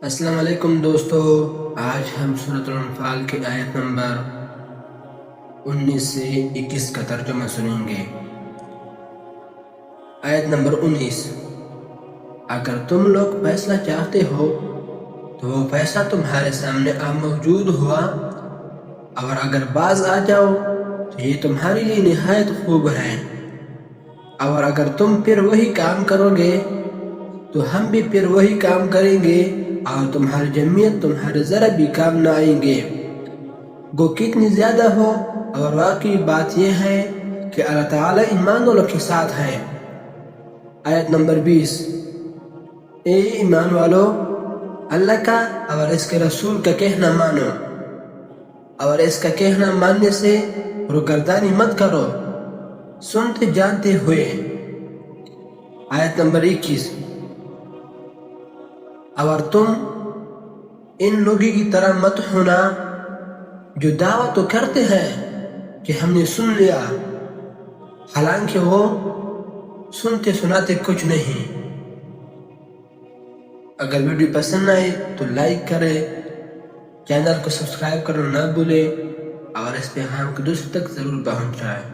السلام علیکم دوستو، آج ہم سورۃ الانفال کی آیت نمبر 19 سے 21 کا ترجمہ سنیں گے۔ آیت نمبر 19، اگر تم لوگ فیصلہ چاہتے ہو تو وہ فیصلہ تمہارے سامنے موجود ہوا، اور اگر باز آ جاؤ تو یہ تمہارے لیے نہایت خوب ہے، اور اگر تم پھر وہی کام کرو گے تو ہم بھی پھر وہی کام کریں گے، اور تمہاری جمعیت تمہارے ذرا بھی کام نہ آئیں گے۔ گو کتنی زیادہ ہو، اور واقعی بات یہ ہے کہ اللہ تعالیٰ ایمان والوں کے ساتھ ہے۔ آیت نمبر 20، اے ایمان والو، اللہ کا اور اس کے رسول کا کہنا مانو، اور اس کا کہنا ماننے سے روگردانی مت کرو، سنتے جانتے ہوئے۔ آیت نمبر 21، اور تم ان لوگوں کی طرح مت ہونا جو دعویٰ تو کرتے ہیں کہ ہم نے سن لیا، حالانکہ وہ سنتے سناتے کچھ نہیں۔ اگر ویڈیو پسند آئے تو لائک کریں، چینل کو سبسکرائب کرنا نہ بھولیں، اور اس پیغام کو دوسروں تک ضرور پہنچائیں۔